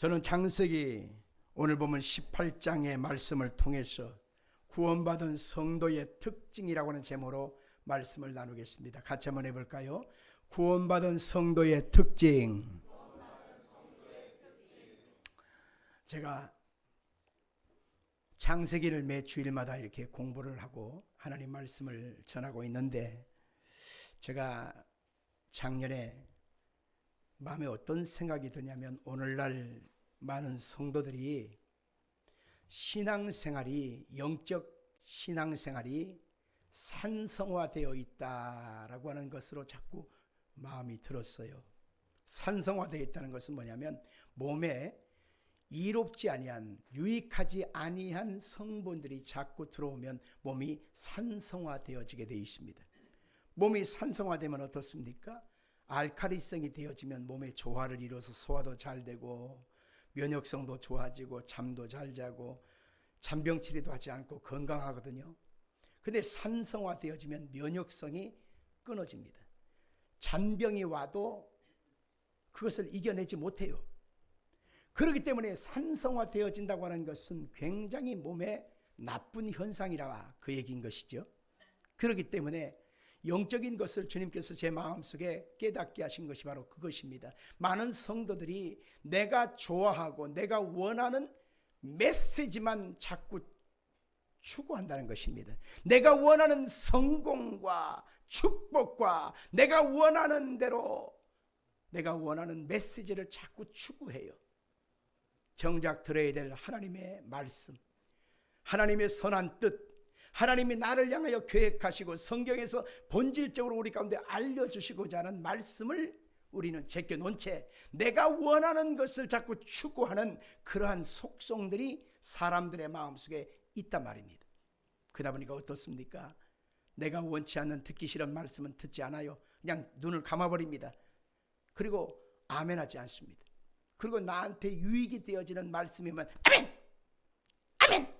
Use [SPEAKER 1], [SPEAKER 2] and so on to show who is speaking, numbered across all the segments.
[SPEAKER 1] 저는 창세기 오늘 보면 18장의 말씀을 통해서 구원받은 성도의 특징이라고 하는 제목으로 말씀을 나누겠습니다. 같이 한번 해볼까요? 구원받은 성도의 특징. 제가 창세기를 매 주일마다 이렇게 공부를 하고 하나님 말씀을 전하고 있는데, 제가 작년에 마음에 어떤 생각이 드냐면, 오늘날 많은 성도들이 신앙생활이, 영적 신앙생활이 산성화되어 있다라고 하는 것으로 자꾸 마음이 들었어요. 산성화되어 있다는 것은 뭐냐면, 몸에 이롭지 아니한, 유익하지 아니한 성분들이 자꾸 들어오면 몸이 산성화되어지게 되어 있습니다. 몸이 산성화되면 어떻습니까? 알칼리성이 되어지면 몸의 조화를 이뤄서 소화도 잘 되고 면역성도 좋아지고 잠도 잘 자고 잔병 치레도 하지 않고 건강하거든요. 근데 산성화되어지면 면역성이 끊어집니다. 잔병이 와도 그것을 이겨내지 못해요. 그렇기 때문에 산성화되어진다고 하는 것은 굉장히 몸에 나쁜 현상이라 그 얘기인 것이죠. 그렇기 때문에 영적인 것을 주님께서 제 마음속에 깨닫게 하신 것이 바로 그것입니다. 많은 성도들이 내가 좋아하고 내가 원하는 메시지만 자꾸 추구한다는 것입니다. 내가 원하는 성공과 축복과 내가 원하는 대로 내가 원하는 메시지를 자꾸 추구해요. 정작 들어야 될 하나님의 말씀, 하나님의 선한 뜻, 하나님이 나를 향하여 계획하시고 성경에서 본질적으로 우리 가운데 알려주시고자 하는 말씀을 우리는 제껴놓은 채 내가 원하는 것을 자꾸 추구하는 그러한 속성들이 사람들의 마음속에 있단 말입니다. 그러다 보니까 어떻습니까? 내가 원치 않는, 듣기 싫은 말씀은 듣지 않아요. 그냥 눈을 감아버립니다. 그리고 아멘하지 않습니다. 그리고 나한테 유익이 되어지는 말씀이면 아멘! 아멘!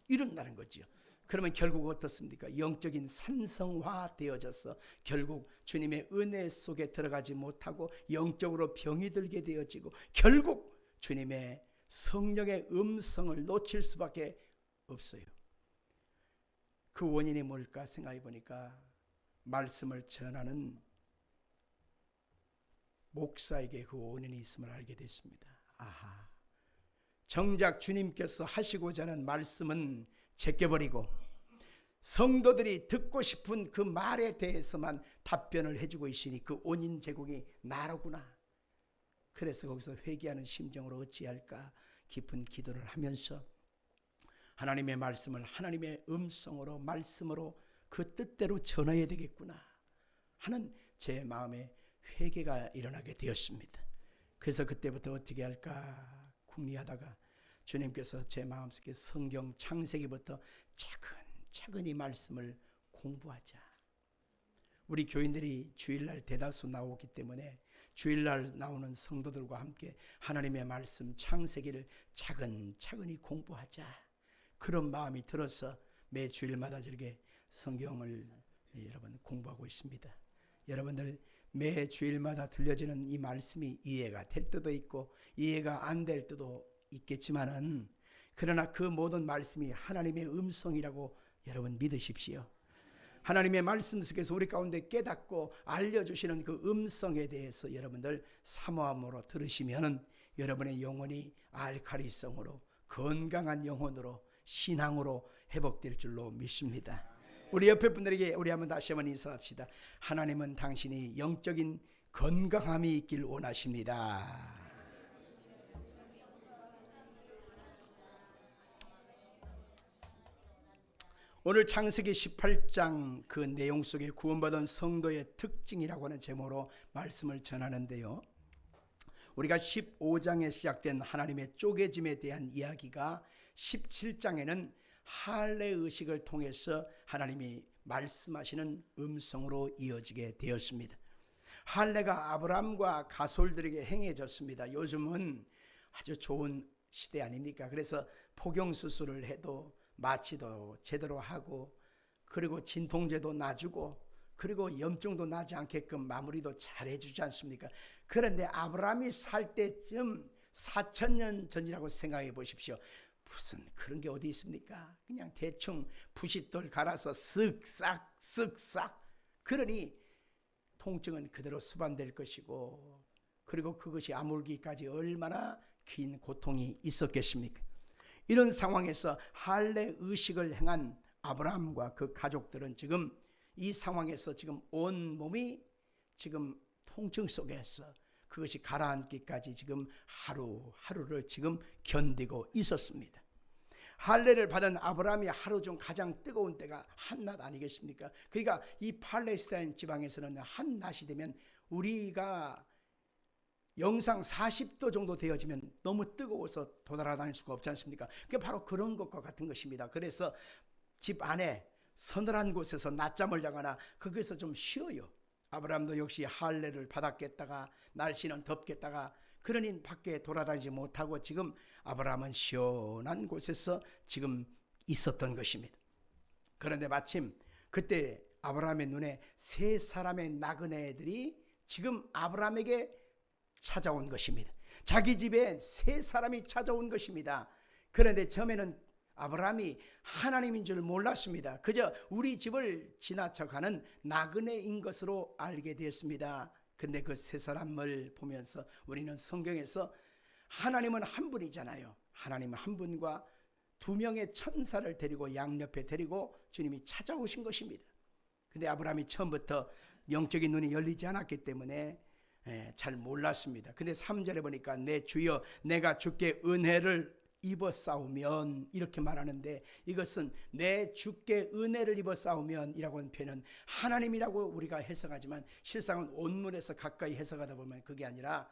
[SPEAKER 1] 이런다는 거죠. 그러면 결국 어떻습니까? 영적인 산성화 되어져서 결국 주님의 은혜 속에 들어가지 못하고 영적으로 병이 들게 되어지고 결국 주님의 성령의 음성을 놓칠 수밖에 없어요. 그 원인이 뭘까 생각해 보니까 말씀을 전하는 목사에게 그 원인이 있음을 알게 됐습니다. 아하, 정작 주님께서 하시고자 하는 말씀은 제껴버리고 성도들이 듣고 싶은 그 말에 대해서만 답변을 해주고 있으니 그 원인 제공이 나로구나. 그래서 거기서 회개하는 심정으로 어찌할까 깊은 기도를 하면서 하나님의 말씀을 하나님의 음성으로, 말씀으로 그 뜻대로 전해야 되겠구나 하는 제 마음에 회개가 일어나게 되었습니다. 그래서 그때부터 어떻게 할까 궁리하다가 주님께서 제 마음속에 성경 창세기부터 차근차근히 말씀을 공부하자. 우리 교인들이 주일날 대다수 나오기 때문에 주일날 나오는 성도들과 함께 하나님의 말씀 창세기를 차근차근히 공부하자. 그런 마음이 들어서 매 주일마다 저렇게 성경을 여러분 공부하고 있습니다. 여러분들 매 주일마다 들려지는 이 말씀이 이해가 될 때도 있고 이해가 안 될 때도 있겠지만은, 그러나 그 모든 말씀이 하나님의 음성이라고 여러분 믿으십시오. 하나님의 말씀 속에서 우리 가운데 깨닫고 알려주시는 그 음성에 대해서 여러분들 사모함으로 들으시면은 여러분의 영혼이 알칼리성으로, 건강한 영혼으로, 신앙으로 회복될 줄로 믿습니다. 우리 옆에 분들에게 우리 한번 다시 한번 인사합시다. 하나님은 당신이 영적인 건강함이 있길 원하십니다. 오늘 창세기 18장 그 내용 속에 구원받은 성도의 특징이라고 하는 제목으로 말씀을 전하는데요, 우리가 15장에 시작된 하나님의 쪼개짐에 대한 이야기가 17장에는 할례 의식을 통해서 하나님이 말씀하시는 음성으로 이어지게 되었습니다. 할례가 아브라함과 가솔들에게 행해졌습니다. 요즘은 아주 좋은 시대 아닙니까? 그래서 포경수술을 해도 마취도 제대로 하고, 그리고 진통제도 놔주고, 그리고 염증도 나지 않게끔 마무리도 잘 해주지 않습니까? 그런데 아브라함이 살 때쯤 4,000년 전이라고 생각해 보십시오. 무슨 그런 게 어디 있습니까? 그냥 대충 부싯돌 갈아서 쓱싹 그러니 통증은 그대로 수반될 것이고, 그리고 그것이 아물기까지 얼마나 긴 고통이 있었겠습니까? 이런 상황에서 할례 의식을 행한 아브라함과 그 가족들은 지금 이 상황에서 지금 온 몸이 지금 통증 속에서 그것이 가라앉기까지 지금 하루하루를 지금 견디고 있었습니다. 할례를 받은 아브라함이 하루 중 가장 뜨거운 때가 한낮 아니겠습니까? 그러니까 이 팔레스타인 지방에서는 한낮이 되면 우리가 영상 40도 정도 되어지면 너무 뜨거워서 돌아다닐 수가 없지 않습니까? 그게 바로 그런 것과 같은 것입니다. 그래서 집 안에 서늘한 곳에서 낮잠을 자거나 거기서 좀 쉬어요. 아브라함도 역시 할례를 받았겠다가 날씨는 덥겠다가 그러니 밖에 돌아다니지 못하고 지금 아브라함은 시원한 곳에서 지금 있었던 것입니다. 그런데 마침 그때 아브라함의 눈에 세 사람의 나그네들이 지금 아브라함에게 찾아온 것입니다. 자기 집에 세 사람이 찾아온 것입니다. 그런데 처음에는 아브라함이 하나님인 줄 몰랐습니다. 그저 우리 집을 지나쳐가는 나그네인 것으로 알게 되었습니다. 근데 그 세 사람을 보면서 우리는 성경에서 하나님은 한 분이잖아요. 하나님은 한 분과 두 명의 천사를 데리고 양옆에 데리고 주님이 찾아오신 것입니다. 근데 아브라함이 처음부터 영적인 눈이 열리지 않았기 때문에 잘 몰랐습니다. 근데 3절에 보니까 내 주여 내가 주께 은혜를 입어 싸우면 이렇게 말하는데, 이것은 내 주께 은혜를 입어 싸우면 이라고 하는 표현은 하나님이라고 우리가 해석하지만 실상은 온문에서 가까이 해석하다 보면 그게 아니라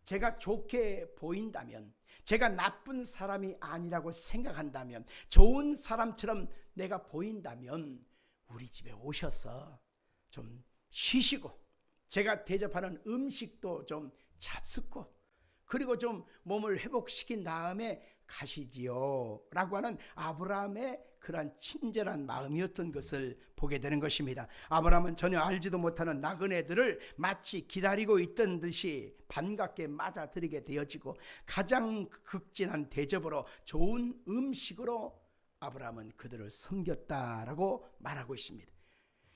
[SPEAKER 1] 제가 좋게 보인다면, 제가 나쁜 사람이 아니라고 생각한다면, 좋은 사람처럼 내가 보인다면 우리 집에 오셔서 좀 쉬시고 제가 대접하는 음식도 좀 잡숫고 그리고 좀 몸을 회복시킨 다음에 가시지요 라고 하는 아브라함의 그러한 친절한 마음이었던 것을 보게 되는 것입니다. 아브라함은 전혀 알지도 못하는 나그네들을 마치 기다리고 있던 듯이 반갑게 맞아들이게 되어지고 가장 극진한 대접으로 좋은 음식으로 아브라함은 그들을 섬겼다라고 말하고 있습니다.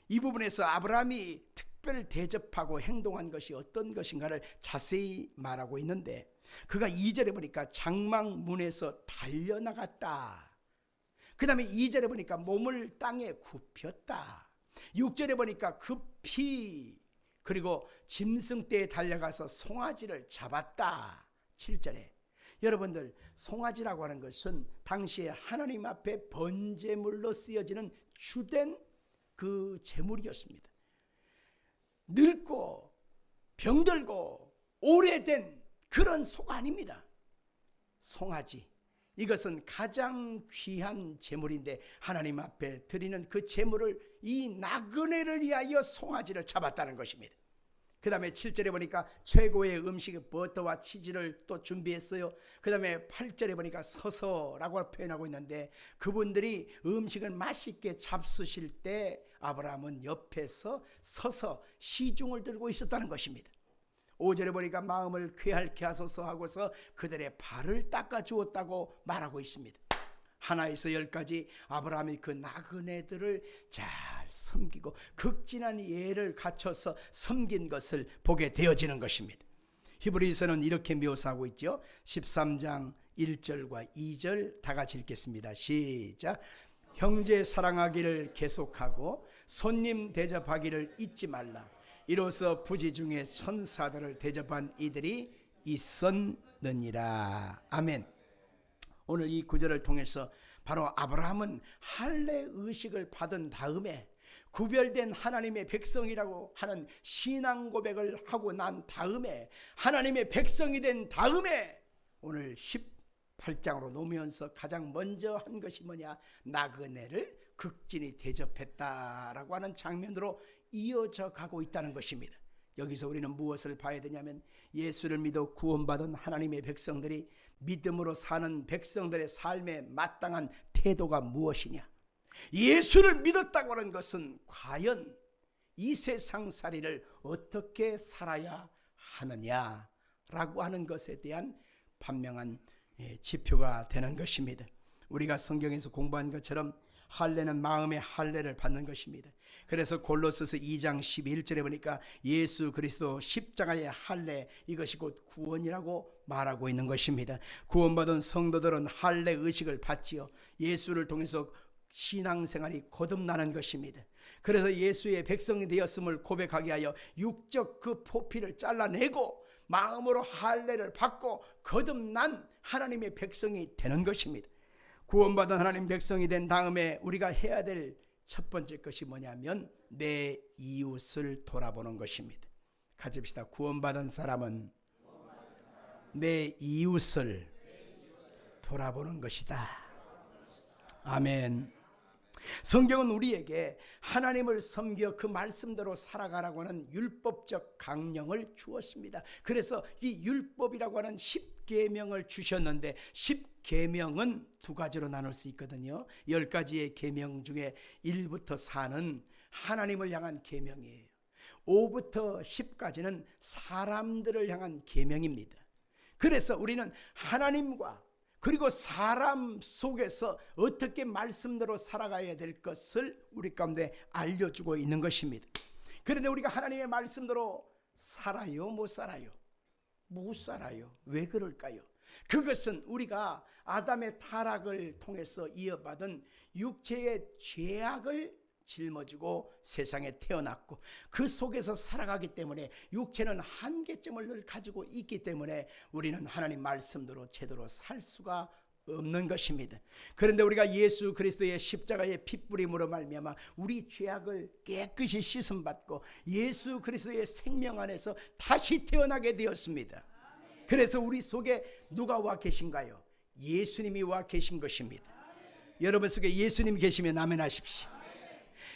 [SPEAKER 1] 이 부분에서 아브라함이 특별 대접하고 행동한 것이 어떤 것인가를 자세히 말하고 있는데, 그가 2절에 보니까 장막문에서 달려나갔다. 그 다음에 2절에 보니까 몸을 땅에 굽혔다. 6절에 보니까 급히 그리고 짐승떼에 달려가서 송아지를 잡았다. 7절에 여러분들, 송아지라고 하는 것은 당시에 하나님 앞에 번제물로 쓰여지는 주된 그 제물이었습니다. 늙고 병들고 오래된 그런 소가 아닙니다. 송아지, 이것은 가장 귀한 제물인데 하나님 앞에 드리는 그 제물을, 이 나그네를 위하여 송아지를 잡았다는 것입니다. 그 다음에 7절에 보니까 최고의 음식 버터와 치즈를 또 준비했어요. 그 다음에 8절에 보니까 서서라고 표현하고 있는데, 그분들이 음식을 맛있게 잡수실 때 아브라함은 옆에서 서서 시중을 들고 있었다는 것입니다. 5절에 보니까 마음을 쾌활케 하소서 하고서 그들의 발을 닦아 주었다고 말하고 있습니다. 하나에서 10까지 아브라함이 그 나그네들을 잘 섬기고 극진한 예를 갖춰서 섬긴 것을 보게 되어지는 것입니다. 히브리서는 이렇게 묘사하고 있죠. 13장 1절과 2절 다 같이 읽겠습니다. 시작. 형제 사랑하기를 계속하고 손님 대접하기를 잊지 말라. 이로써 부지 중에 천사들을 대접한 이들이 있었느니라. 아멘. 오늘 이 구절을 통해서 바로 아브라함은 할례 의식을 받은 다음에 구별된 하나님의 백성이라고 하는 신앙 고백을 하고 난 다음에, 하나님의 백성이 된 다음에 오늘 18장으로 놓으면서 가장 먼저 한 것이 뭐냐, 나그네를 극진히 대접했다라고 하는 장면으로 이어져 가고 있다는 것입니다. 여기서 우리는 무엇을 봐야 되냐면, 예수를 믿어 구원받은 하나님의 백성들이 믿음으로 사는 백성들의 삶에 마땅한 태도가 무엇이냐, 예수를 믿었다고 하는 것은 과연 이 세상살이를 어떻게 살아야 하느냐라고 하는 것에 대한 판명한 지표가 되는 것입니다. 우리가 성경에서 공부한 것처럼 할례는 마음의 할례를 받는 것입니다. 그래서 골로새서 2장 11절에 보니까 예수 그리스도 십자가의 할례, 이것이 곧 구원이라고 말하고 있는 것입니다. 구원받은 성도들은 할례 의식을 받지요. 예수를 통해서 신앙생활이 거듭나는 것입니다. 그래서 예수의 백성이 되었음을 고백하게 하여 육적 그 포피를 잘라내고 마음으로 할례를 받고 거듭난 하나님의 백성이 되는 것입니다. 구원받은 하나님 백성이 된 다음에 우리가 해야 될 첫 번째 것이 뭐냐면 내 이웃을 돌아보는 것입니다. 같이 합시다. 구원받은 사람은 내 이웃을 돌아보는 것이다. 아멘. 성경은 우리에게 하나님을 섬겨 그 말씀대로 살아가라고 하는 율법적 강령을 주었습니다. 그래서 이 율법이라고 하는 10계명을 주셨는데 10계명은 두 가지로 나눌 수 있거든요. 10가지의 계명 중에 1부터 4는 하나님을 향한 계명이에요. 5부터 10까지는 사람들을 향한 계명입니다. 그래서 우리는 하나님과 그리고 사람 속에서 어떻게 말씀대로 살아가야 될 것을 우리 가운데 알려주고 있는 것입니다. 그런데 우리가 하나님의 말씀대로 살아요? 못 살아요? 못 살아요. 왜 그럴까요? 그것은 우리가 아담의 타락을 통해서 이어받은 육체의 죄악을 짊어지고 세상에 태어났고 그 속에서 살아가기 때문에 육체는 한계점을 늘 가지고 있기 때문에 우리는 하나님 말씀대로 제대로 살 수가 없는 것입니다. 그런데 우리가 예수 그리스도의 십자가의 핏부림으로 말미암아 우리 죄악을 깨끗이 씻음받고 예수 그리스도의 생명 안에서 다시 태어나게 되었습니다. 그래서 우리 속에 누가 와 계신가요? 예수님이 와 계신 것입니다. 여러분 속에 예수님 계시면 아멘 하십시오.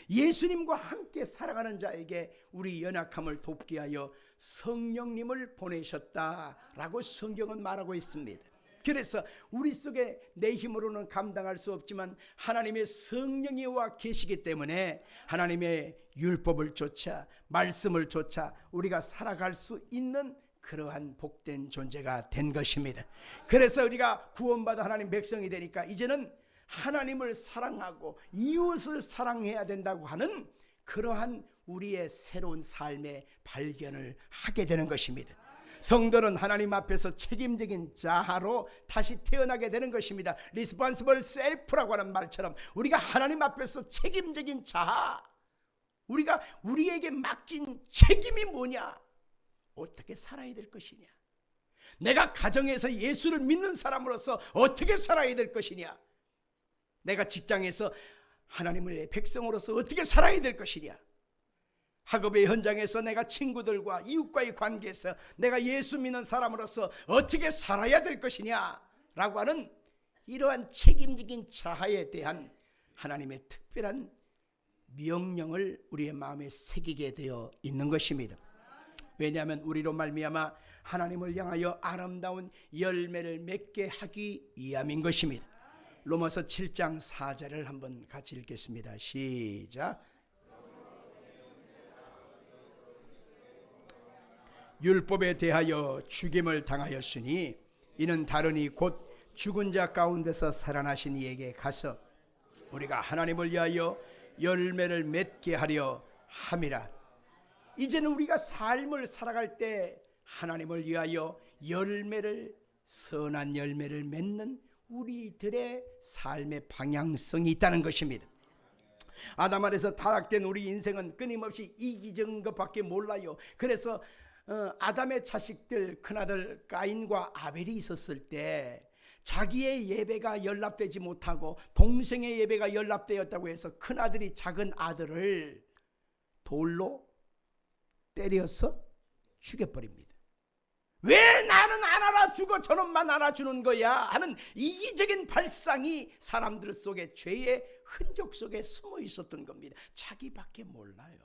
[SPEAKER 1] 예수님과 함께 살아가는 자에게 우리 연약함을 돕게 하여 성령님을 보내셨다라고 성경은 말하고 있습니다. 그래서 우리 속에 내 힘으로는 감당할 수 없지만 하나님의 성령이 와 계시기 때문에 하나님의 율법을 쫓아 말씀을 쫓아 우리가 살아갈 수 있는 그러한 복된 존재가 된 것입니다. 그래서 우리가 구원받아 하나님 백성이 되니까 이제는 하나님을 사랑하고 이웃을 사랑해야 된다고 하는 그러한 우리의 새로운 삶의 발견을 하게 되는 것입니다. 성도는 하나님 앞에서 책임적인 자아로 다시 태어나게 되는 것입니다. Responsible self라고 하는 말처럼 우리가 하나님 앞에서 책임적인 자아, 우리가 우리에게 맡긴 책임이 뭐냐? 어떻게 살아야 될 것이냐? 내가 가정에서 예수를 믿는 사람으로서 어떻게 살아야 될 것이냐? 내가 직장에서 하나님의 백성으로서 어떻게 살아야 될 것이냐? 학업의 현장에서 내가 친구들과 이웃과의 관계에서 내가 예수 믿는 사람으로서 어떻게 살아야 될 것이냐? 라고 하는 이러한 책임적인 자아에 대한 하나님의 특별한 명령을 우리의 마음에 새기게 되어 있는 것입니다. 왜냐하면 우리로 말미암아 하나님을 향하여 아름다운 열매를 맺게 하기 위함인 것입니다. 로마서 7장 4절을 한번 같이 읽겠습니다. 시작. 율법에 대하여 죽임을 당하였으니 이는 다르니 곧 죽은 자 가운데서 살아나신 이에게 가서 우리가 하나님을 위하여 열매를 맺게 하려 함이라. 이제는 우리가 삶을 살아갈 때 하나님을 위하여 선한 열매를 맺는 우리들의 삶의 방향성이 있다는 것입니다. 아담 안에서 타락된 우리 인생은 끊임없이 이기적인 것밖에 몰라요. 그래서 아담의 자식들 큰아들 가인과 아벨이 있었을 때 자기의 예배가 연락되지 못하고 동생의 예배가 연락되었다고 해서 큰아들이 작은 아들을 돌로 때려서 죽여버립니다. 왜 나는 안 알아주고 저놈만 알아주는 거야 하는 이기적인 발상이 사람들 속에 죄의 흔적 속에 숨어 있었던 겁니다. 자기밖에 몰라요.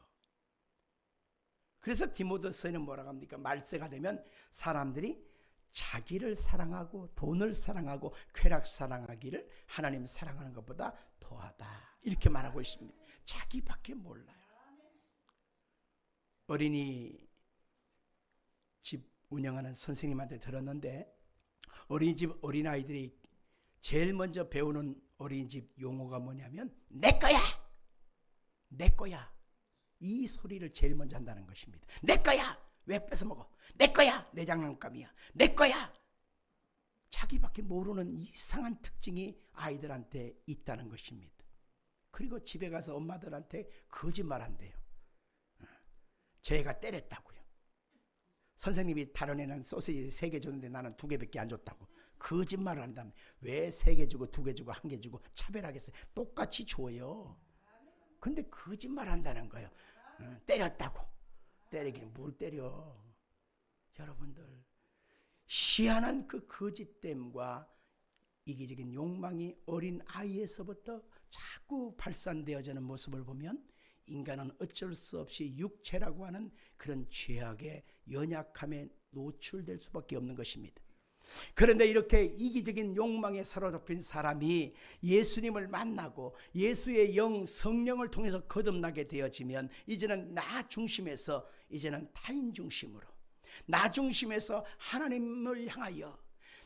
[SPEAKER 1] 그래서 디모데서에는 뭐라고 합니까? 말세가 되면 사람들이 자기를 사랑하고 돈을 사랑하고 쾌락 사랑하기를 하나님 사랑하는 것보다 더하다, 이렇게 말하고 있습니다. 자기밖에 몰라요. 어린이 집 운영하는 선생님한테 들었는데 어린이집 어린아이들이 제일 먼저 배우는 어린이집 용어가 뭐냐면 내 거야, 내 거야. 이 소리를 제일 먼저 한다는 것입니다. 내 거야. 왜 뺏어먹어? 내 거야. 내 장난감이야. 내 거야. 자기밖에 모르는 이상한 특징이 아이들한테 있다는 것입니다. 그리고 집에 가서 엄마들한테 거짓말한대요. 쟤가 때렸다고요. 선생님이 다른 애는 소시지 3개 줬는데 나는 2개밖에 안 줬다고 거짓말을 한다면 왜 3개 주고 2개 주고 1개 주고 차별하겠어요? 똑같이 줘요. 근데 거짓말 한다는 거예요. 때렸다고. 때리긴 뭘 때려. 여러분들, 희한한 그 거짓됨과 이기적인 욕망이 어린 아이에서부터 자꾸 발산되어지는 모습을 보면 인간은 어쩔 수 없이 육체라고 하는 그런 죄악의 연약함에 노출될 수밖에 없는 것입니다. 그런데 이렇게 이기적인 욕망에 사로잡힌 사람이 예수님을 만나고 예수의 영 성령을 통해서 거듭나게 되어지면 이제는 나 중심에서 이제는 타인 중심으로, 나 중심에서 하나님을 향하여,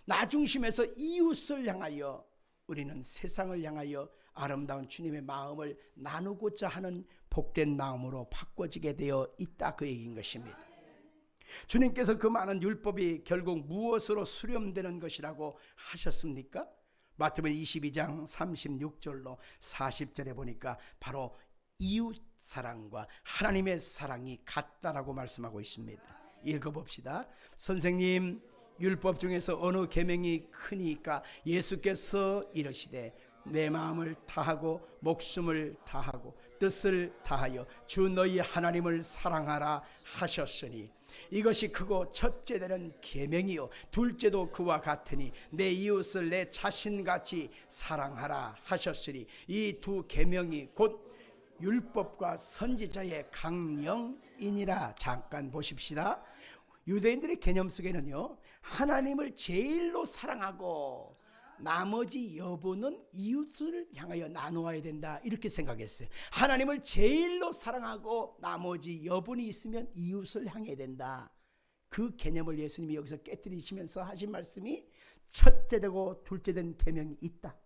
[SPEAKER 1] 나 중심에서 이웃을 향하여 우리는 세상을 향하여 아름다운 주님의 마음을 나누고자 하는 복된 마음으로 바꿔지게 되어 있다, 그 얘기인 것입니다. 주님께서 그 많은 율법이 결국 무엇으로 수렴되는 것이라고 하셨습니까? 마태복음 22장 36절로 40절에 보니까 바로 이웃 사랑과 하나님의 사랑이 같다라고 말씀하고 있습니다. 읽어봅시다. 선생님, 율법 중에서 어느 계명이 크니까? 예수께서 이르시되 내 마음을 다하고 목숨을 다하고 뜻을 다하여 주 너희 하나님을 사랑하라 하셨으니 이것이 크고 첫째 되는 계명이요 둘째도 그와 같으니 내 이웃을 내 자신같이 사랑하라 하셨으니 이 두 계명이 곧 율법과 선지자의 강령이니라. 잠깐 보십시다. 유대인들의 개념 속에는요, 하나님을 제일로 사랑하고 나머지 여부는 이웃을 향하여 나누어야 된다, 이렇게 생각했어요. 하나님을 제일로 사랑하고 나머지 여분이 있으면 이웃을 향해야 된다. 그 개념을 예수님이 여기서 깨뜨리시면서 하신 말씀이 첫째 되고 둘째 된 계명이 있다.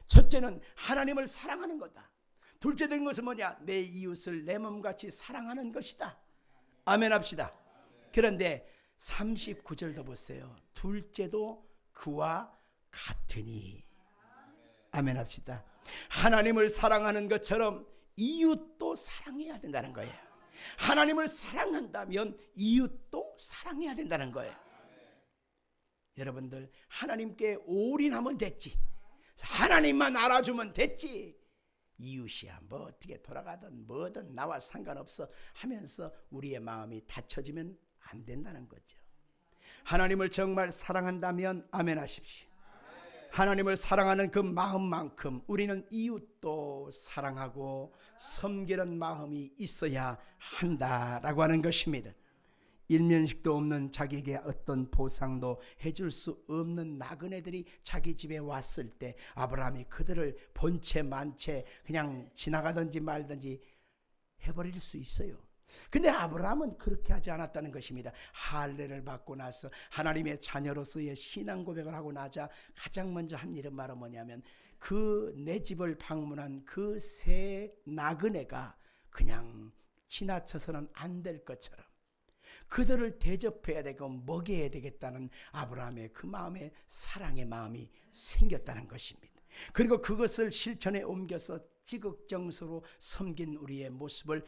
[SPEAKER 1] 첫째는 하나님을 사랑하는 거다. 둘째 된 것은 뭐냐? 내 이웃을 내 몸같이 사랑하는 것이다. 아멘 합시다. 그런데 39절도 보세요. 둘째도 그와 같으니. 아멘 합시다. 하나님을 사랑하는 것처럼 이웃도 사랑해야 된다는 거예요. 하나님을 사랑한다면 이웃도 사랑해야 된다는 거예요. 여러분들, 하나님께 올인하면 됐지, 하나님만 알아주면 됐지, 이웃이야 뭐 어떻게 돌아가든 뭐든 나와 상관없어 하면서 우리의 마음이 닫혀지면 안 된다는 거죠. 하나님을 정말 사랑한다면 아멘 하십시오. 하나님을 사랑하는 그 마음만큼 우리는 이웃도 사랑하고 섬기는 마음이 있어야 한다라고 하는 것입니다. 일면식도 없는 자기에게 어떤 보상도 해줄 수 없는 나그네들이 자기 집에 왔을 때 아브라함이 그들을 본체 만체 그냥 지나가든지 말든지 해버릴 수 있어요. 근데 아브라함은 그렇게 하지 않았다는 것입니다. 할례를 받고 나서 하나님의 자녀로서의 신앙 고백을 하고 나자 가장 먼저 한 일은 바로 뭐냐면 그 내 집을 방문한 그 세 나그네가 그냥 지나쳐서는 안 될 것처럼 그들을 대접해야 되고 먹여야 되겠다는 아브라함의 그 마음에 사랑의 마음이 생겼다는 것입니다. 그리고 그것을 실천에 옮겨서 지극정서로 섬긴 우리의 모습을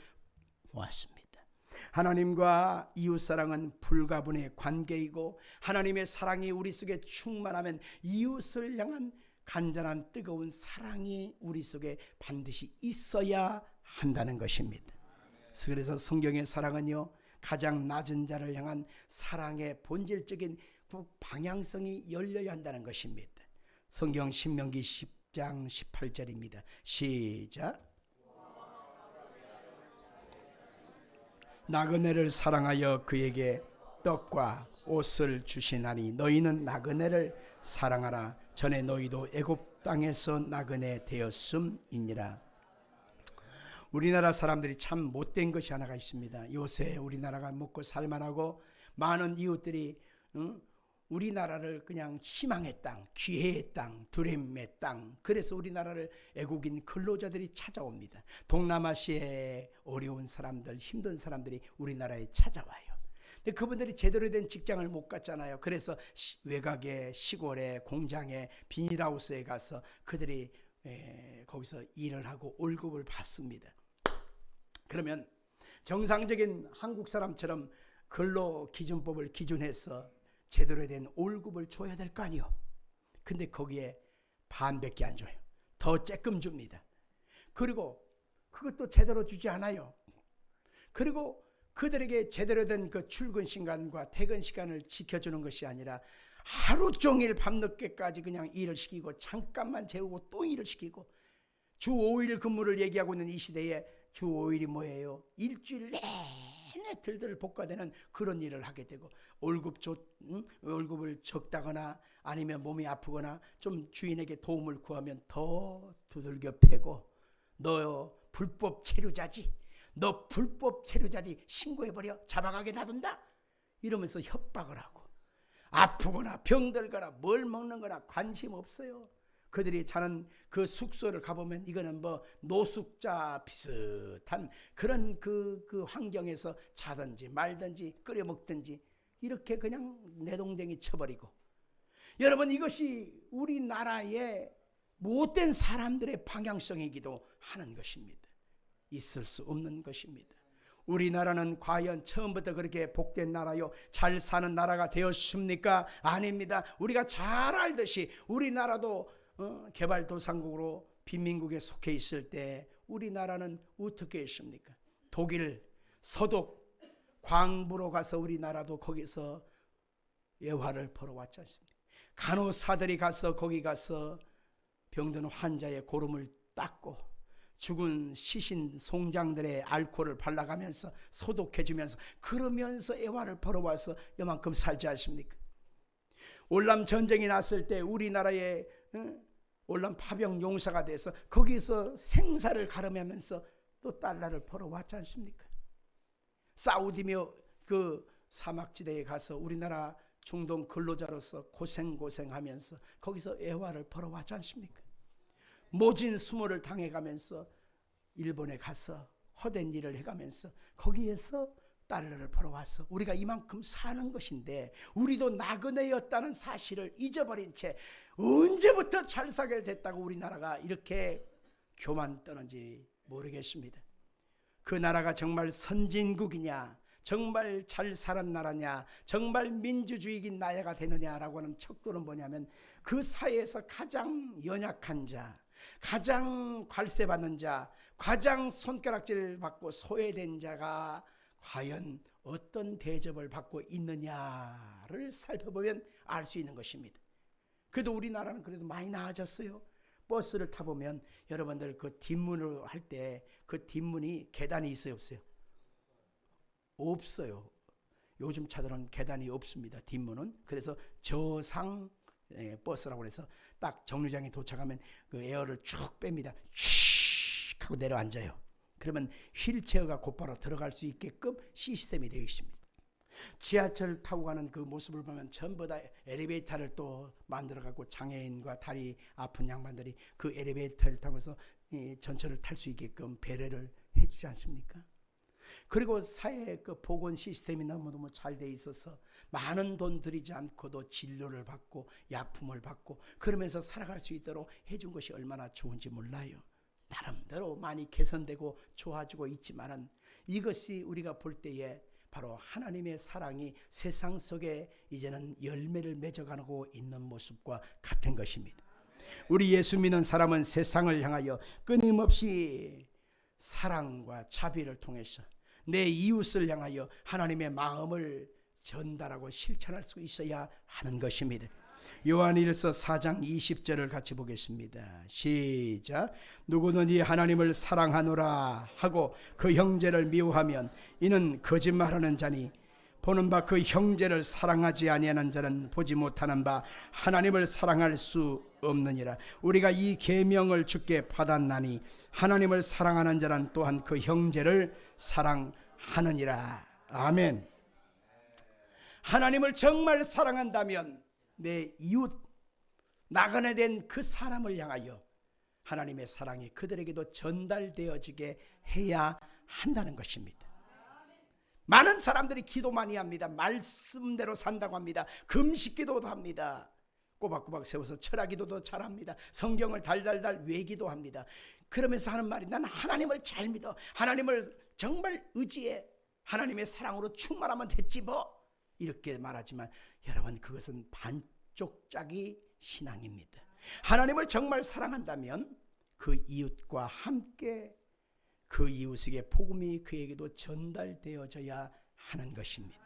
[SPEAKER 1] 보았습니다. 하나님과 이웃사랑은 불가분의 관계이고 하나님의 사랑이 우리 속에 충만하면 이웃을 향한 간절한 뜨거운 사랑이 우리 속에 반드시 있어야 한다는 것입니다. 그래서 성경의 사랑은요, 가장 낮은 자를 향한 사랑의 본질적인 그 방향성이 열려야 한다는 것입니다. 성경 신명기 10장 18절입니다. 시작. 나그네를 사랑하여 그에게 떡과 옷을 주시나니 너희는 나그네를 사랑하라. 전에 너희도 애굽 땅에서 나그네 되었음이니라. 우리나라 사람들이 참 못된 것이 하나가 있습니다. 요새 우리나라가 먹고 살만하고 많은 이웃들이 우리나라를 그냥 희망의 땅, 기회의 땅, 두려움의 땅, 그래서 우리나라를 애국인 근로자들이 찾아옵니다. 동남아시아의 어려운 사람들, 힘든 사람들이 우리나라에 찾아와요. 근데 그분들이 제대로 된 직장을 못 갔잖아요. 그래서 외곽에, 시골에, 공장에, 비닐하우스에 가서 그들이 거기서 일을 하고 월급을 받습니다. 그러면 정상적인 한국 사람처럼 근로기준법을 기준해서 제대로 된 월급을 줘야 될 거 아니요. 근데 거기에 반밖에 안 줘요. 더 쬐끔 줍니다. 그리고 그것도 제대로 주지 않아요. 그리고 그들에게 제대로 된 그 출근 시간과 퇴근 시간을 지켜주는 것이 아니라 하루 종일 밤늦게까지 그냥 일을 시키고 잠깐만 재우고 또 일을 시키고, 주 5일 근무를 얘기하고 있는 이 시대에 주 5일이 뭐예요? 일주일 내내 들들 볶아대는 그런 일을 하게 되고, 월급을 적다거나 아니면 몸이 아프거나 좀 주인에게 도움을 구하면 더 두들겨 패고, 너 불법 체류자지, 너 불법 체류자지, 신고해버려, 잡아가게 놔둔다, 이러면서 협박을 하고, 아프거나 병들거나 뭘 먹는거나 관심 없어요. 그들이 자는 그 숙소를 가보면 이거는 뭐 노숙자 비슷한 그런 그 환경에서 자든지 말든지 끓여 먹든지 이렇게 그냥 내동댕이 쳐버리고, 여러분, 이것이 우리나라의 못된 사람들의 방향성이기도 하는 것입니다. 있을 수 없는 것입니다. 우리나라는 과연 처음부터 그렇게 복된 나라요, 잘 사는 나라가 되었습니까? 아닙니다. 우리가 잘 알듯이 우리나라도 개발도상국으로 빈민국에 속해 있을 때 우리나라는 어떻게 했습니까? 독일 서독 광부로 가서 우리나라도 거기서 예화를 벌어왔지 않습니까? 간호사들이 가서 거기 가서 병든 환자의 고름을 닦고, 죽은 시신 송장들의 알코올을 발라가면서 소독해주면서, 그러면서 애화를 벌어와서 이만큼 살지 않습니까? 월남 전쟁이 났을 때 우리나라의 월남 파병 용사가 돼서 거기서 생사를 가름하면서 또 달러를 벌어왔지 않습니까? 사우디며 그 사막지대에 가서 우리나라 중동 근로자로서 고생하면서 거기서 애화를 벌어왔지 않습니까? 모진 수모를 당해가면서 일본에 가서 헛된 일을 해가면서 거기에서 달러를 벌어왔어. 우리가 이만큼 사는 것인데 우리도 나그네였다는 사실을 잊어버린 채 언제부터 잘 살게 됐다고 우리나라가 이렇게 교만 떠는지 모르겠습니다. 그 나라가 정말 선진국이냐, 정말 잘 사는 나라냐, 정말 민주주의인 나라가 되느냐라고 하는 척도는 뭐냐면, 그 사회에서 가장 연약한 자, 가장 괄세받는 자, 가장 손가락질 받고 소외된 자가 과연 어떤 대접을 받고 있느냐를 살펴보면 알 수 있는 것입니다. 그래도 우리나라는 그래도 많이 나아졌어요. 버스를 타보면 여러분들 그 뒷문으로 할 때 그 뒷문이 계단이 있어요, 없어요? 없어요. 요즘 차들은 계단이 없습니다, 뒷문은. 그래서 저상 버스라고 해서 딱 정류장에 도착하면 그 에어를 쭉 뺍니다. 슉 하고 내려앉아요. 그러면 휠체어가 곧바로 들어갈 수 있게끔 시스템이 되어 있습니다. 지하철 타고 가는 그 모습을 보면 전부 다 엘리베이터를 또 만들어갖고 장애인과 다리 아픈 양반들이 그 엘리베이터를 타고서 전철을 탈 수 있게끔 배려를 해주지 않습니까? 그리고 사회 그 보건 시스템이 너무너무 잘 돼 있어서 많은 돈 들이지 않고도 진료를 받고 약품을 받고 그러면서 살아갈 수 있도록 해준 것이 얼마나 좋은지 몰라요. 나름대로 많이 개선되고 좋아지고 있지만은 이것이 우리가 볼 때에 바로 하나님의 사랑이 세상 속에 이제는 열매를 맺어가고 있는 모습과 같은 것입니다. 우리 예수 믿는 사람은 세상을 향하여 끊임없이 사랑과 자비를 통해서 내 이웃을 향하여 하나님의 마음을 전달하고 실천할 수 있어야 하는 것입니다. 요한일서 4장 20절을 같이 보겠습니다. 시작. 누구든지 하나님을 사랑하노라 하고 그 형제를 미워하면 이는 거짓말하는 자니 보는 바 그 형제를 사랑하지 아니하는 자는 보지 못하는 바 하나님을 사랑할 수 없느니라. 우리가 이 계명을 주께 받았나니 하나님을 사랑하는 자는 또한 그 형제를 사랑하느니라. 아멘. 하나님을 정말 사랑한다면 내 이웃, 나그네 된 그 사람을 향하여 하나님의 사랑이 그들에게도 전달되어지게 해야 한다는 것입니다. 많은 사람들이 기도 많이 합니다. 말씀대로 산다고 합니다. 금식기도도 합니다. 꼬박꼬박 세워서 철야기도도 잘합니다. 성경을 달달달 외기도 합니다. 그러면서 하는 말이, 난 하나님을 잘 믿어, 하나님을 정말 의지해, 하나님의 사랑으로 충만하면 됐지 뭐, 이렇게 말하지만 여러분, 그것은 반쪽짜기 신앙입니다. 하나님을 정말 사랑한다면 그 이웃과 함께 그 이웃에게 복음이 그에게도 전달되어져야 하는 것입니다.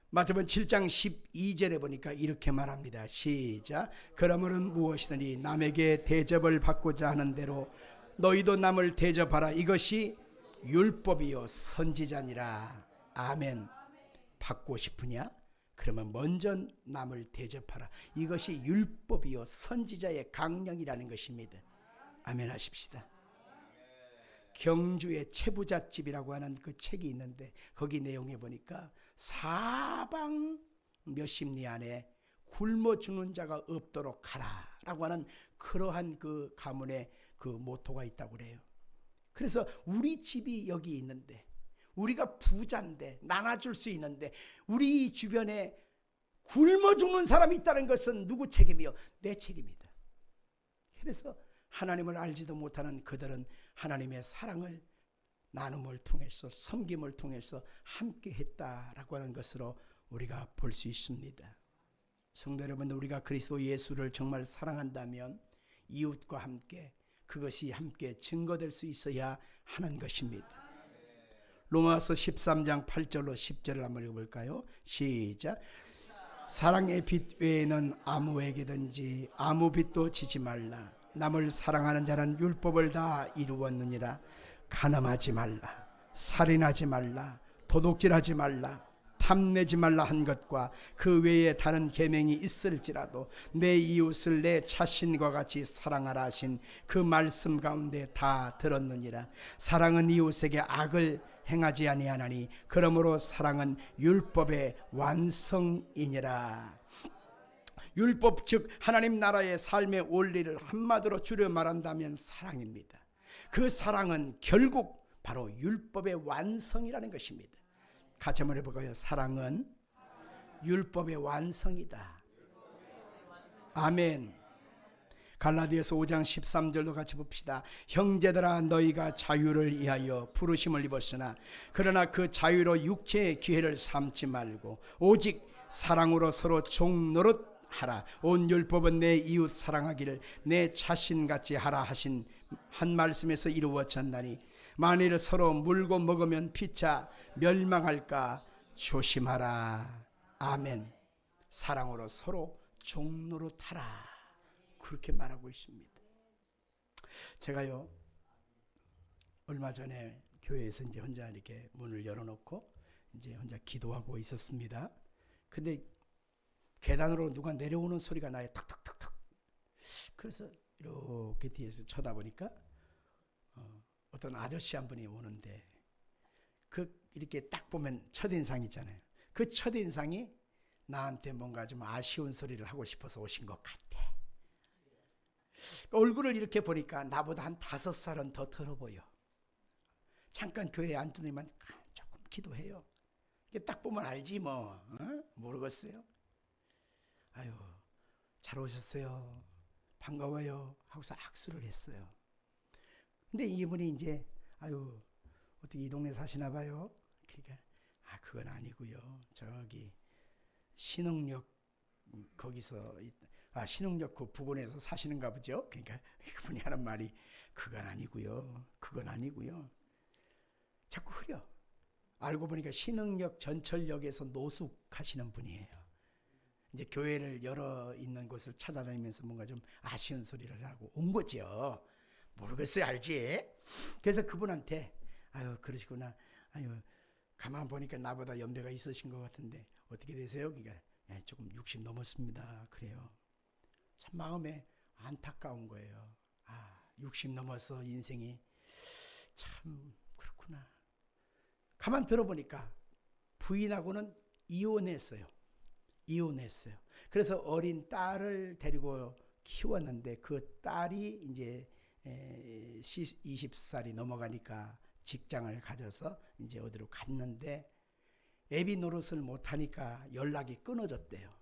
[SPEAKER 1] 마태복음 7장 12절에 보니까 이렇게 말합니다. 시작. 그러므로 무엇이든지 남에게 대접을 받고자 하는 대로 너희도 남을 대접하라. 이것이 율법이요 선지자니라. 아멘. 받고 싶으냐? 그러면 먼저 남을 대접하라. 이것이 율법이요 선지자의 강령이라는 것입니다. 아멘 하십시다. 경주의 채부잣집이라고 하는 그 책이 있는데 거기 내용에 보니까 사방 몇십 리 안에 굶어 죽는 자가 없도록 하라 라고 하는 그러한 그 가문의 그 모토가 있다고 그래요. 그래서 우리 집이 여기 있는데, 우리가 부자인데, 나눠줄 수 있는데 우리 주변에 굶어 죽는 사람이 있다는 것은 누구 책임이요? 내 책임이다. 그래서 하나님을 알지도 못하는 그들은 하나님의 사랑을 나눔을 통해서, 섬김을 통해서 함께 했다라고 하는 것으로 우리가 볼 수 있습니다. 성도 여러분, 우리가 그리스도 예수를 정말 사랑한다면 이웃과 함께 그것이 함께 증거될 수 있어야 하는 것입니다. 로마서 13장 8절로 10절을 한번 읽어볼까요? 시작. 사랑의 빛 외에는 아무에게든지 아무 빛도 지지 말라. 남을 사랑하는 자는 율법을 다 이루었느니라. 간음하지 말라, 살인하지 말라, 도둑질하지 말라, 탐내지 말라 한 것과 그 외에 다른 계명이 있을지라도 내 이웃을 내 자신과 같이 사랑하라 하신 그 말씀 가운데 다 들었느니라. 사랑은 이웃에게 악을 행하지 아니하나니 그러므로 사랑은 율법의 완성이니라. 율법 즉 하나님 나라의 삶의 원리를 한마디로 줄여 말한다면 사랑입니다. 그 사랑은 결국 바로 율법의 완성이라는 것입니다. 같이 한번 해볼까요? 사랑은 율법의 완성이다. 아멘. 갈라디아서 5장 13절도 같이 봅시다. 형제들아, 너희가 자유를 위하여 부르심을 입었으나 그러나 그 자유로 육체의 기회를 삼지 말고 오직 사랑으로 서로 종노릇 하라. 온 율법은 내 이웃 사랑하기를 내 자신같이 하라 하신 한 말씀에서 이루어졌나니 만일 서로 물고 먹으면 피차 멸망할까 조심하라. 아멘. 사랑으로 서로 종노릇하라, 그렇게 말하고 있습니다. 제가요 얼마 전에 교회에서 이제 혼자 이렇게 문을 열어놓고 이제 혼자 기도하고 있었습니다. 근데 계단으로 누가 내려오는 소리가 나요. 탁탁탁탁. 그래서 이렇게 뒤에서 쳐다보니까 어떤 아저씨 한 분이 오는데, 그 이렇게 딱 보면 첫인상 있잖아요. 그 첫인상이 나한테 뭔가 좀 아쉬운 소리를 하고 싶어서 오신 것 같아. 얼굴을 이렇게 보니까 나보다 한 5살은 더 들어 보여. 잠깐 교회에 앉더니만 조금 기도해요. 딱 보면 알지 뭐. 모르겠어요. 아유, 잘 오셨어요, 반가워요 하고서 악수를 했어요. 근데 이분이 이제 아유, 어떻게 이 동네 사시나 봐요. 그러니까 그건 아니고요, 저기 신흥역 거기서 신흥역 그 부근에서 사시는가 보죠. 그러니까 그분이 하는 말이 그건 아니고요, 그건 아니고요. 자꾸 흐려. 알고 보니까 신흥역 전철역에서 노숙하시는 분이에요. 이제 교회를 열어 있는 곳을 찾아다니면서 뭔가 좀 아쉬운 소리를 하고 온 거죠. 모르겠어요, 알지? 그래서 그분한테 아유, 그러시구나, 아유, 가만 보니까 나보다 연배가 있으신 것 같은데 어떻게 되세요? 그러니까 조금 60 넘었습니다. 그래요. 참 마음에 안타까운 거예요. 60 넘어서 인생이 참 그렇구나. 가만 들어보니까 부인하고는 이혼했어요. 그래서 어린 딸을 데리고 키웠는데 그 딸이 이제 20살이 넘어가니까 직장을 가져서 이제 어디로 갔는데 애비 노릇을 못하니까 연락이 끊어졌대요.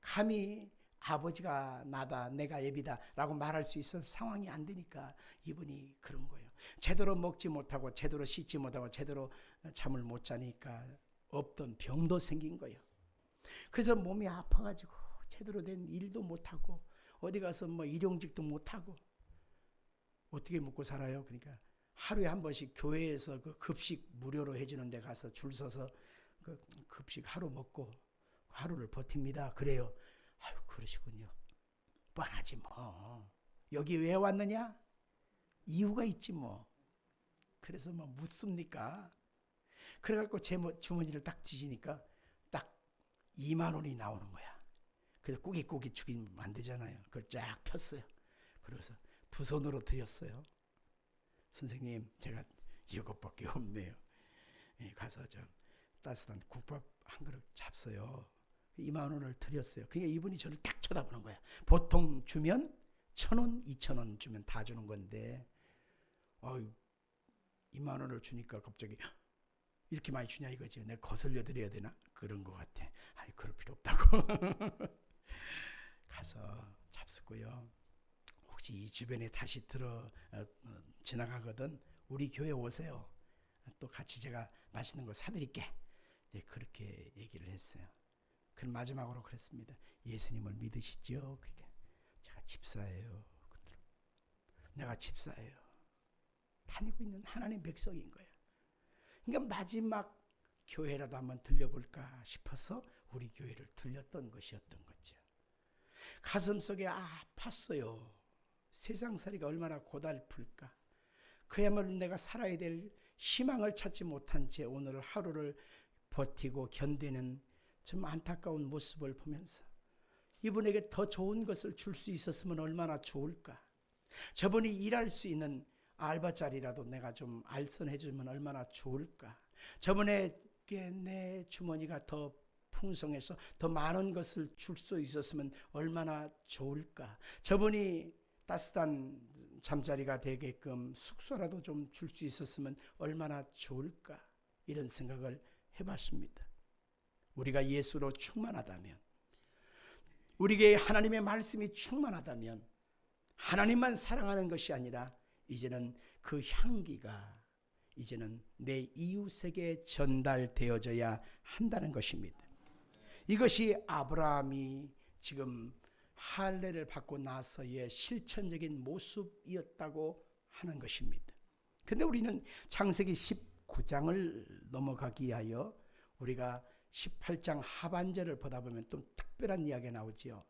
[SPEAKER 1] 감히 아버지가 나다, 내가 애비다 라고 말할 수 있어 상황이 안 되니까 이분이 그런 거예요. 제대로 먹지 못하고 제대로 씻지 못하고 제대로 잠을 못 자니까 없던 병도 생긴 거예요. 그래서 몸이 아파가지고 제대로 된 일도 못하고 어디 가서 뭐 일용직도 못하고 어떻게 먹고 살아요? 그러니까 하루에 한 번씩 교회에서 그 급식 무료로 해주는 데 가서 줄 서서 그 급식 하루 먹고 하루를 버팁니다. 그래요. 아유, 그러시군요. 뻔하지 뭐. 여기 왜 왔느냐? 이유가 있지 뭐. 그래서 뭐 묻습니까? 그래갖고 제 주머니를 딱 뒤지니까 딱 2만 원이 나오는 거야. 그래서 꾸깃꾸깃 주긴 안 되잖아요. 그걸 쫙 폈어요. 그래서 두 손으로 드렸어요. 선생님, 제가 이것밖에 없네요. 가서 좀 따뜻한 국밥 한 그릇 잡숴요. 2만 원을 드렸어요. 그러니까 이분이 저를 딱 쳐다보는 거야. 보통 주면 1,000원, 2,000원 주면 다 주는 건데 2만 원을 주니까 갑자기 이렇게 많이 주냐 이거지. 내가 거슬려 드려야 되나? 그런 것 같아. 아이, 그럴 필요 없다고. 가서 잡수고요. 혹시 이 주변에 다시 지나가거든 우리 교회 오세요. 또 같이 제가 맛있는 거 사드릴게. 네, 그렇게 얘기를 했어요. 그럼 마지막으로 그랬습니다. 예수님을 믿으시죠? 그러니까 제가 집사예요. 내가 집사예요. 다니고 있는 하나님 백성인 거예요. 그러니까 마지막 교회라도 한번 들려볼까 싶어서 우리 교회를 들렸던 것이었던 거죠. 가슴속에 아팠어요. 세상살이가 얼마나 고달플까. 그야말로 내가 살아야 될 희망을 찾지 못한 채 오늘 하루를 버티고 견디는 좀 안타까운 모습을 보면서 이분에게 더 좋은 것을 줄 수 있었으면 얼마나 좋을까. 저분이 일할 수 있는 알바 자리라도 내가 좀 알선해 주면 얼마나 좋을까. 저분에게 내 주머니가 더 풍성해서 더 많은 것을 줄 수 있었으면 얼마나 좋을까. 저분이 따뜻한 잠자리가 되게끔 숙소라도 좀 줄 수 있었으면 얼마나 좋을까. 이런 생각을 해봤습니다. 우리가 예수로 충만하다면, 우리에게 하나님의 말씀이 충만하다면 하나님만 사랑하는 것이 아니라 이제는 그 향기가 이제는 내 이웃에게 전달되어져야 한다는 것입니다. 이것이 아브라함이 지금 할례를 받고 나서의 실천적인 모습이었다고 하는 것입니다. 그런데 우리는 창세기 19장을 넘어가기 위하여 우리가 18장 하반절을 보다 보면 또 특별한 이야기가 나오지요.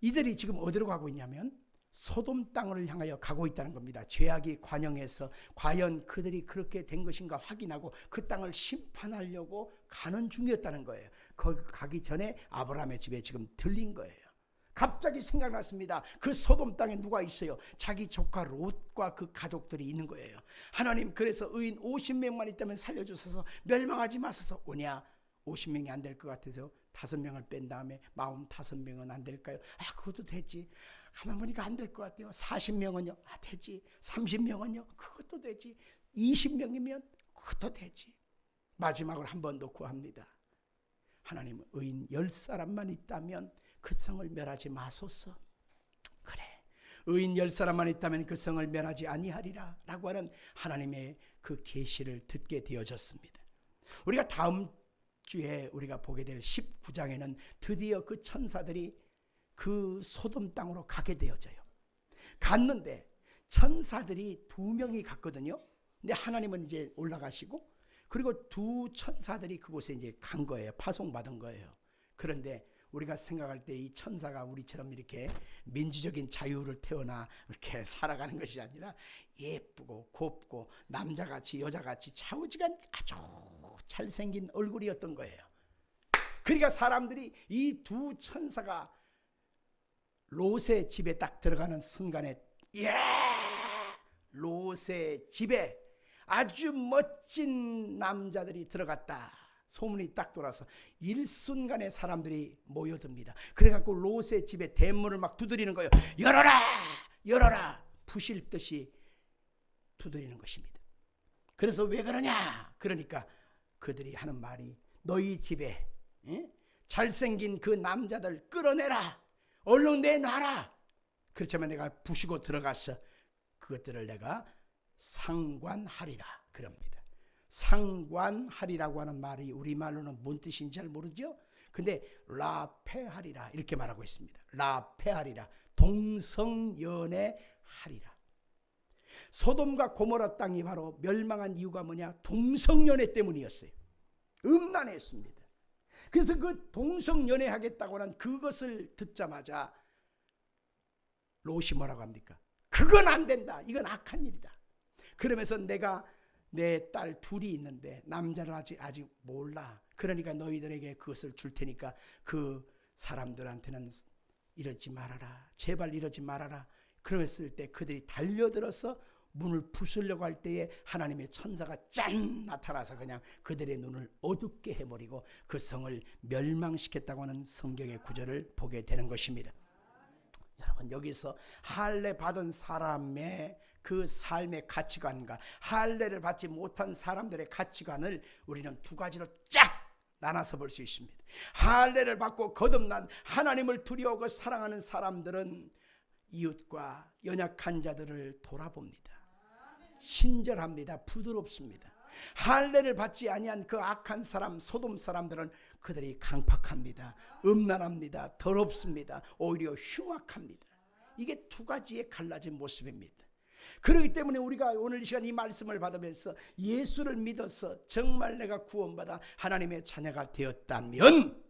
[SPEAKER 1] 이들이 지금 어디로 가고 있냐면 소돔 땅을 향하여 가고 있다는 겁니다. 죄악이 관영해서 과연 그들이 그렇게 된 것인가 확인하고 그 땅을 심판하려고 가는 중이었다는 거예요. 거기 가기 전에 아브라함의 집에 지금 들린 거예요. 갑자기 생각났습니다. 그 소돔 땅에 누가 있어요? 자기 조카 롯과 그 가족들이 있는 거예요. 하나님, 그래서 의인 50명만 있다면 살려주셔서 멸망하지 마소서. 오냐? 50명이 안 될 것 같아서 5명을 뺀 다음에 45명은 안 될까요? 그것도 되지. 가만 보니까 안 될 것 같아요. 40명은요? 되지. 30명은요? 그것도 되지. 20명이면 그것도 되지. 마지막으로 한 번 더 구합니다. 하나님, 의인 10사람만 있다면 그 성을 멸하지 마소서. 그래, 의인 10사람만 있다면 그 성을 멸하지 아니하리라 라고 하는 하나님의 그 계시를 듣게 되어졌습니다. 우리가 다음 주에 우리가 보게 될 19장에는 드디어 그 천사들이 그 소돔 땅으로 가게 되어져요. 갔는데 천사들이 2명이 갔거든요. 근데 하나님은 이제 올라가시고, 그리고 2 천사들이 그곳에 이제 간 거예요. 파송받은 거예요. 그런데 우리가 생각할 때 이 천사가 우리처럼 이렇게 민주적인 자유를 태어나 이렇게 살아가는 것이 아니라 예쁘고 곱고 남자같이 여자같이 좌우지간 아주 잘생긴 얼굴이었던 거예요. 그러니까 사람들이 이 2 천사가 롯의 집에 딱 들어가는 순간에, 롯의 집에 아주 멋진 남자들이 들어갔다. 소문이 딱 돌아서 일순간에 사람들이 모여듭니다. 그래갖고 롯의 집에 대문을 막 두드리는 거예요. 열어라! 열어라! 부실 듯이 두드리는 것입니다. 그래서 왜 그러냐? 그러니까 그들이 하는 말이 너희 집에 잘생긴 그 남자들 끌어내라. 얼른 내놔라. 그렇지만 내가 부시고 들어가서 그것들을 내가 상관하리라 그럽니다. 상관하리라고 하는 말이 우리말로는 뭔 뜻인지 잘 모르죠. 근데 라패하리라 이렇게 말하고 있습니다. 라패하리라, 동성연애하리라. 소돔과 고모라 땅이 바로 멸망한 이유가 뭐냐? 동성연애 때문이었어요. 음란했습니다. 그래서 그 동성연애하겠다고 하는 그것을 듣자마자 롯이 뭐라고 합니까? 그건 안 된다. 이건 악한 일이다. 그러면서 내가 내 딸 둘이 있는데 남자를 아직 몰라. 그러니까 너희들에게 그것을 줄 테니까 그 사람들한테는 이러지 말아라. 제발 이러지 말아라. 그랬을 때 그들이 달려들어서 문을 부수려고 할 때에 하나님의 천사가 짠 나타나서 그냥 그들의 눈을 어둡게 해버리고 그 성을 멸망시켰다고 하는 성경의 구절을 보게 되는 것입니다. 여러분, 여기서 할례 받은 사람의 그 삶의 가치관과 할례를 받지 못한 사람들의 가치관을 우리는 두 가지로 쫙 나눠서 볼 수 있습니다. 할례를 받고 거듭난 하나님을 두려워하고 사랑하는 사람들은 이웃과 연약한 자들을 돌아봅니다. 친절합니다. 부드럽습니다. 할례를 받지 아니한 그 악한 사람, 소돔 사람들은 그들이 강팍합니다. 음란합니다. 더럽습니다. 오히려 흉악합니다. 이게 두 가지의 갈라진 모습입니다. 그렇기 때문에 우리가 오늘 이 시간 이 말씀을 받으면서 예수를 믿어서 정말 내가 구원받아 하나님의 자녀가 되었다면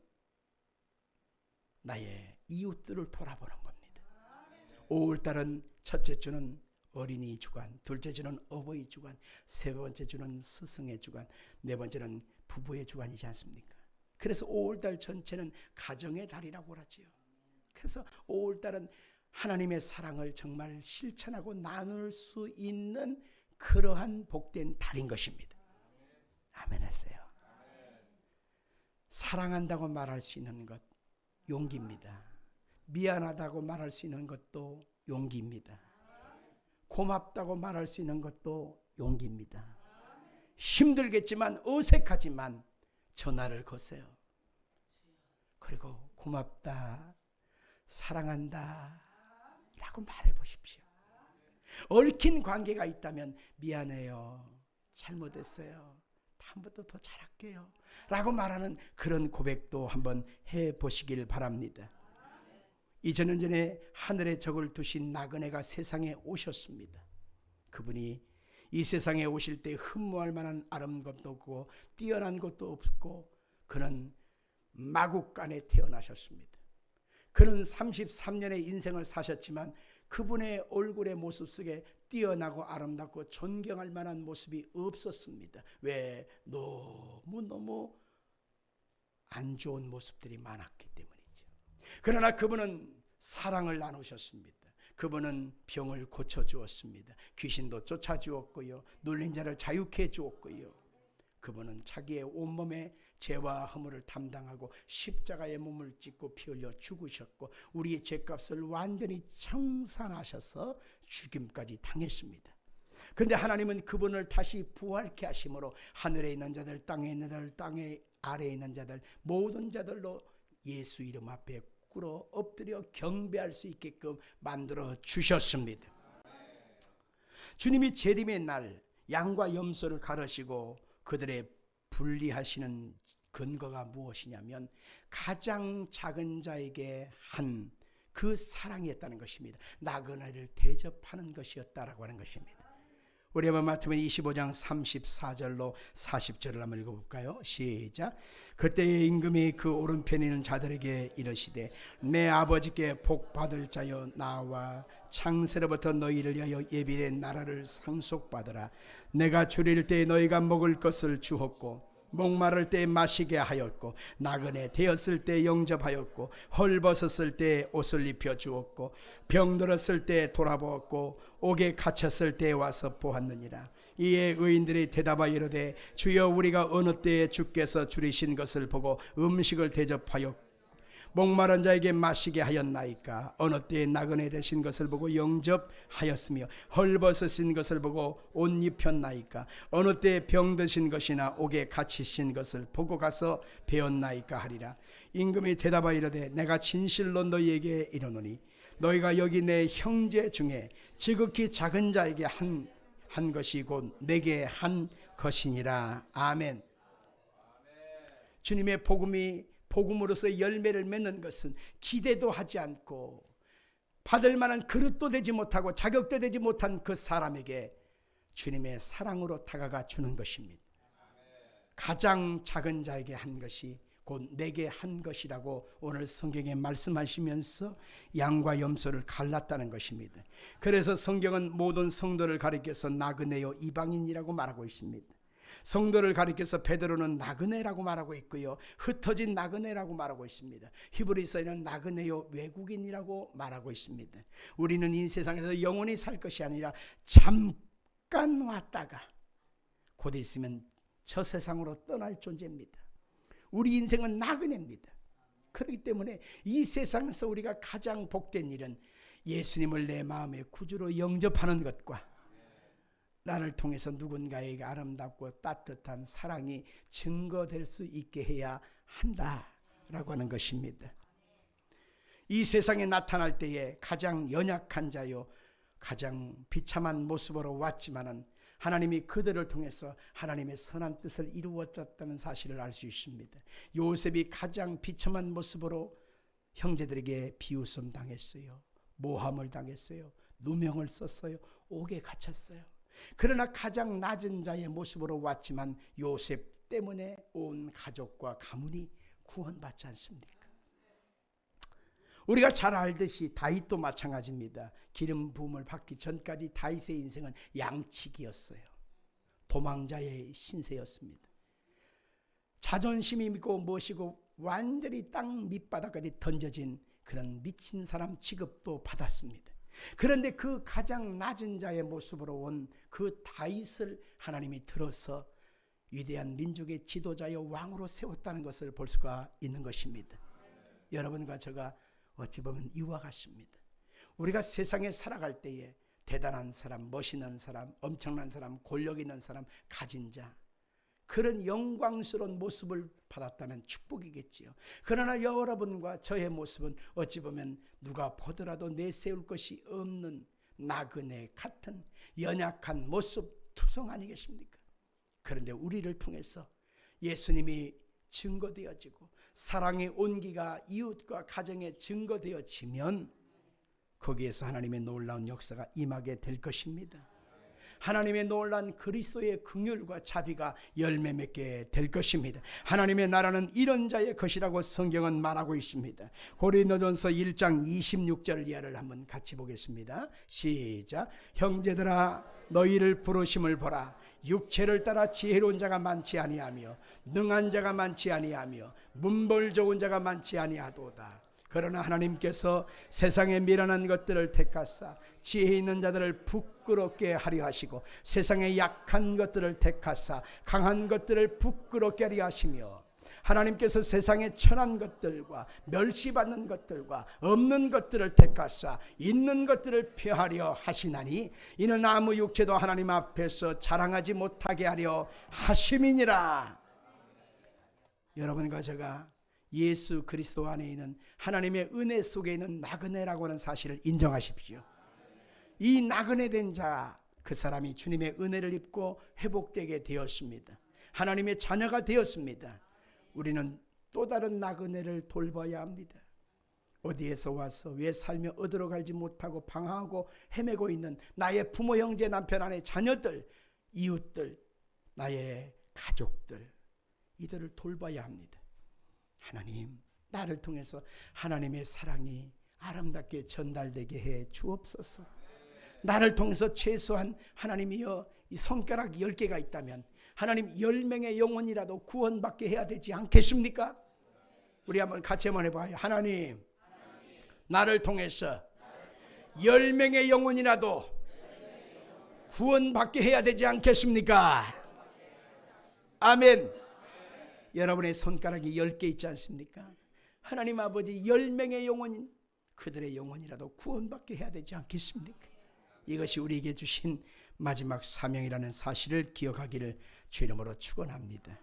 [SPEAKER 1] 나의 이웃들을 돌아보는 겁니다. 5월달은 첫째 주는 어린이 주간, 둘째 주는 어버이 주간, 세 번째 주는 스승의 주간, 네 번째는 부부의 주간이지 않습니까? 그래서 5월달 전체는 가정의 달이라고 하지요. 그래서 5월달은 하나님의 사랑을 정말 실천하고 나눌 수 있는 그러한 복된 달인 것입니다. 아멘 하세요. 사랑한다고 말할 수 있는 것 용기입니다. 미안하다고 말할 수 있는 것도 용기입니다. 고맙다고 말할 수 있는 것도 용기입니다. 힘들겠지만 어색하지만 전화를 거세요. 그리고 고맙다, 사랑한다 라고 말해 보십시오. 얽힌 관계가 있다면 미안해요, 잘못했어요, 다음부터 더 잘할게요 라고 말하는 그런 고백도 한번 해보시길 바랍니다. 2000년 전에 하늘에 적을 두신 나그네가 세상에 오셨습니다. 그분이 이 세상에 오실 때 흠모할 만한 아름답도 없고 뛰어난 것도 없고 그는 마국간에 태어나셨습니다. 그는 33년의 인생을 사셨지만 그분의 얼굴의 모습 속에 뛰어나고 아름답고 존경할 만한 모습이 없었습니다. 왜? 너무너무 안 좋은 모습들이 많았기 때문이죠. 그러나 그분은 사랑을 나누셨습니다. 그분은 병을 고쳐주었습니다. 귀신도 쫓아주었고요, 눌린 자를 자유케 해주었고요, 그분은 자기의 온몸에 죄와 허물을 담당하고 십자가의 몸을 찢고 피 흘려 죽으셨고 우리의 죄값을 완전히 청산하셔서 죽임까지 당했습니다. 그런데 하나님은 그분을 다시 부활케 하심으로 하늘에 있는 자들, 땅에 있는 자들, 땅에 아래에 있는 자들, 모든 자들로 예수 이름 앞에 꿇어 엎드려 경배할 수 있게끔 만들어 주셨습니다. 주님이 재림의 날 양과 염소를 가르시고 그들의 분리하시는 근거가 무엇이냐면 가장 작은 자에게 한 그 사랑이었다는 것입니다. 나그네를 대접하는 것이었다라고 하는 것입니다. 우리 한번 마태복음 25장 34절로 40절을 한번 읽어볼까요? 시작. 그때의 임금이 그 오른편에 있는 자들에게 이르시되 내 아버지께 복받을 자여 나와 창세로부터 너희를 위하여 예비된 나라를 상속받으라. 내가 줄일 때 너희가 먹을 것을 주었고 목마를 때 마시게 하였고 나그네 되었을 때 영접하였고 헐벗었을 때 옷을 입혀 주었고 병들었을 때 돌아보았고 옥에 갇혔을 때 와서 보았느니라. 이에 의인들이 대답하여 이르되 주여 우리가 어느 때에 주께서 줄이신 것을 보고 음식을 대접하였고 목마른 자에게 마시게 하였나이까? 어느 때에 나그네 되신 것을 보고 영접하였으며 헐벗으신 것을 보고 옷 입혔나이까? 어느 때에 병드신 것이나 옥에 갇히신 것을 보고 가서 배웠나이까 하리라. 임금이 대답하여 이르되 내가 진실로 너희에게 이르노니 너희가 여기 내 형제 중에 지극히 작은 자에게 한 것이 곧 내게 한 것이니라. 아멘. 주님의 복음으로서 열매를 맺는 것은 기대도 하지 않고 받을 만한 그릇도 되지 못하고 자격도 되지 못한 그 사람에게 주님의 사랑으로 다가가 주는 것입니다. 가장 작은 자에게 한 것이 곧 내게 한 것이라고 오늘 성경에 말씀하시면서 양과 염소를 갈랐다는 것입니다. 그래서 성경은 모든 성도를 가리켜서 나그네요 이방인이라고 말하고 있습니다. 성도를 가리켜서 베드로는 나그네라고 말하고 있고요, 흩어진 나그네라고 말하고 있습니다. 히브리서에는 나그네요 외국인이라고 말하고 있습니다. 우리는 이 세상에서 영원히 살 것이 아니라 잠깐 왔다가 곧 있으면 저 세상으로 떠날 존재입니다. 우리 인생은 나그네입니다. 그렇기 때문에 이 세상에서 우리가 가장 복된 일은 예수님을 내 마음의 구주로 영접하는 것과 나를 통해서 누군가에게 아름답고 따뜻한 사랑이 증거될 수 있게 해야 한다라고 하는 것입니다. 이 세상에 나타날 때에 가장 연약한 자요 가장 비참한 모습으로 왔지만은 하나님이 그들을 통해서 하나님의 선한 뜻을 이루었다는 사실을 알 수 있습니다. 요셉이 가장 비참한 모습으로 형제들에게 비웃음 당했어요. 모함을 당했어요. 누명을 썼어요. 옥에 갇혔어요. 그러나 가장 낮은 자의 모습으로 왔지만 요셉 때문에 온 가족과 가문이 구원받지 않습니까? 우리가 잘 알듯이 다윗도 마찬가지입니다. 기름 부음을 받기 전까지 다윗의 인생은 양치기였어요. 도망자의 신세였습니다. 자존심이 있고 무엇이고 완전히 땅 밑바닥까지 던져진 그런 미친 사람 취급도 받았습니다. 그런데 그 가장 낮은 자의 모습으로 온 그 다윗을 하나님이 들어서 위대한 민족의 지도자여 왕으로 세웠다는 것을 볼 수가 있는 것입니다. 여러분과 제가 어찌 보면 이와 같습니다. 우리가 세상에 살아갈 때에 대단한 사람, 멋있는 사람, 엄청난 사람, 권력 있는 사람, 가진 자, 그런 영광스러운 모습을 받았다면 축복이겠지요. 그러나 여러분과 저의 모습은 어찌 보면 누가 보더라도 내세울 것이 없는 나그네 같은 연약한 모습, 투성 아니겠습니까? 그런데 우리를 통해서 예수님이 증거되어지고 사랑의 온기가 이웃과 가정에 증거되어지면 거기에서 하나님의 놀라운 역사가 임하게 될 것입니다. 하나님의 놀라운 그리스도의 긍휼과 자비가 열매 맺게 될 것입니다. 하나님의 나라는 이런 자의 것이라고 성경은 말하고 있습니다. 고린도전서 1장 26절 이하를 한번 같이 보겠습니다. 시작. 형제들아 너희를 부르심을 보라. 육체를 따라 지혜로운 자가 많지 아니하며 능한 자가 많지 아니하며 문벌 좋은 자가 많지 아니하도다. 그러나 하나님께서 세상의 미련한 것들을 택하사 지혜 있는 자들을 부끄럽게 하려 하시고 세상의 약한 것들을 택하사 강한 것들을 부끄럽게 하려 하시며 하나님께서 세상의 천한 것들과 멸시받는 것들과 없는 것들을 택하사 있는 것들을 폐하려 하시나니 이는 아무 육체도 하나님 앞에서 자랑하지 못하게 하려 하심이니라. 여러분과 제가 예수 그리스도 안에 있는 하나님의 은혜 속에 있는 나그네라고 하는 사실을 인정하십시오. 이 나그네 된 자, 그 사람이 주님의 은혜를 입고 회복되게 되었습니다. 하나님의 자녀가 되었습니다. 우리는 또 다른 나그네를 돌봐야 합니다. 어디에서 와서 왜 살며 어디로 갈지 못하고 방황하고 헤매고 있는 나의 부모, 형제, 남편, 아내, 자녀들, 이웃들, 나의 가족들, 이들을 돌봐야 합니다. 하나님, 나를 통해서 하나님의 사랑이 아름답게 전달되게 해 주옵소서. 나를 통해서 최소한 하나님이여 이 손가락 10개가 있다면 하나님 10명의 영혼이라도 구원받게 해야 되지 않겠습니까? 우리 한번 같이 한번 해봐요. 하나님, 나를 통해서 10명의 영혼이라도 구원받게 해야 되지 않겠습니까? 아멘. 여러분의 손가락이 10개 있지 않습니까? 하나님 아버지 10명의 영혼인 그들의 영혼이라도 구원받게 해야 되지 않겠습니까? 이것이 우리에게 주신 마지막 사명이라는 사실을 기억하기를 주 이름으로 축원합니다.